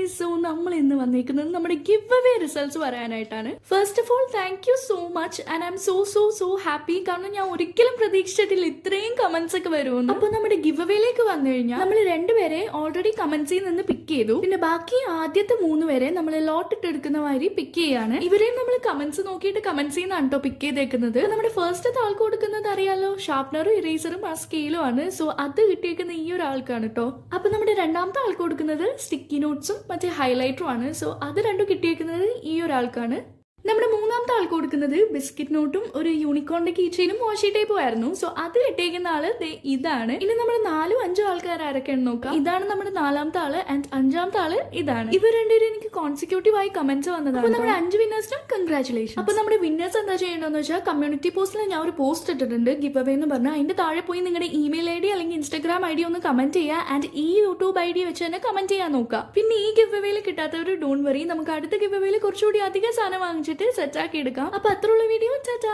Guys, so നമ്മൾ ഇന്ന് വന്നിരിക്കുന്നത് നമ്മുടെ ഗിവ് അവേ റിസൾട്ട്സ് പറയാനായിട്ടാണ്. First of all thank you so much and I'm so happy. കാരണം ഞാൻ ഒരിക്കലും പ്രതീക്ഷിച്ചിട്ടില്ല ഇത്രയും കമന്റ്സ് ഒക്കെ വരുമെന്ന്. അപ്പൊ നമ്മുടെ ഗിവ് അവേയിലേക്ക് വന്നു കഴിഞ്ഞാൽ നമ്മൾ രണ്ടുപേരെ ഓൾറെഡി കമന്റ്സിൽ നിന്ന് പിക്ക് ചെയ്തു. പിന്നെ ബാക്കി ആദ്യത്തെ 3 പേരെ നമ്മൾ ലോട്ട് ഇട്ടെടുക്കുന്ന മാതിരി പിക്ക് ചെയ്യാണ്. ഇവരെയും നമ്മൾ കമന്റ്സ് നോക്കിയിട്ട് കമന്റ്സിൽ നിന്നാണ് കേട്ടോ പിക്ക് ചെയ്തേക്കുന്നത്. നമ്മുടെ ഫസ്റ്റ് ആൾക്ക് കൊടുക്കുന്നത് അറിയാലോ, ഷാർപ്നറും ഇറേസറും ആ സ്കെയിലും ആണ്. സോ അത് കിട്ടിയേക്കുന്ന ഈ ഒരാൾക്കാണ് കേട്ടോ. അപ്പൊ നമ്മുടെ രണ്ടാമത്തെ ആൾക്ക് കൊടുക്കുന്നത് സ്റ്റിക്കി നോട്ട്സും മറ്റേ ഹൈലൈറ്ററും ആണ്. സോ അത് രണ്ടും കിട്ടിയേക്കുന്നത് ഈ ഒരാൾക്കാണ്. നമ്മുടെ മൂന്നാമത്തെ ആൾക്ക് കൊടുക്കുന്നത് ബിസ്ക്കറ്റ് നോട്ടും ഒരു യൂണിക്കോണിന്റെ കീച്ചയിലും വാഷി ടൈപ്പും ആയിരുന്നു. സോ അത് കിട്ടിയേക്കുന്ന ആള് ഇതാണ്. ഇനി നമ്മൾ 4 5 ആൾക്കാർ ആരൊക്കെയാണെന്ന് നോക്കാം. ഇതാണ് നമ്മുടെ 4ാമത്തെ ആള് ആൻഡ് 5ാമത്തെ ആള് ഇതാണ്. ഇവർ രണ്ടുപേരും എനിക്ക് കോൺസിക്യൂട്ടീവ് ആയി കമന്റ്സ് വന്നതാണ്. നമ്മുടെ 5 വിന്നേഴ്സിനും കൺഗ്രാറ്റുലേഷൻ. അപ്പൊ നമ്മുടെ വിന്നേഴ്സ് എന്താ ചെയ്യേണ്ടതെന്ന് വെച്ചാൽ കമ്മ്യൂണിറ്റി പോസ്റ്റിൽ ഞാൻ ഒരു പോസ്റ്റ് ഇട്ടിട്ടുണ്ട് ഗിവ് അവേ എന്ന് പറഞ്ഞാൽ. അതിന്റെ താഴെ പോയി നിങ്ങളുടെ ഇമെയിൽ ഐ ഡി അല്ലെങ്കിൽ ഇൻസ്റ്റാഗ്രാം ഐ ഡി ഒന്ന് കമന്റ് ചെയ്യുക ആൻഡ് ഈ യൂട്യൂബ് ഐ ഡി വെച്ച് തന്നെ കമന്റ് ചെയ്യാൻ നോക്കുക. പിന്നെ ഈ ഗിവ് അവേയിൽ കിട്ടാത്തവർ ഡോണ്ട് വറി, നമുക്ക് അടുത്ത ഗിവ് അവേയിൽ കുറച്ചുകൂടി അധികം സാധനം വാങ്ങിച്ചിട്ട് സെറ്റ് ആക്കി എടുക്കാം. അപ്പൊ അത്രയുള്ള വീഡിയോ. ടാറ്റാ.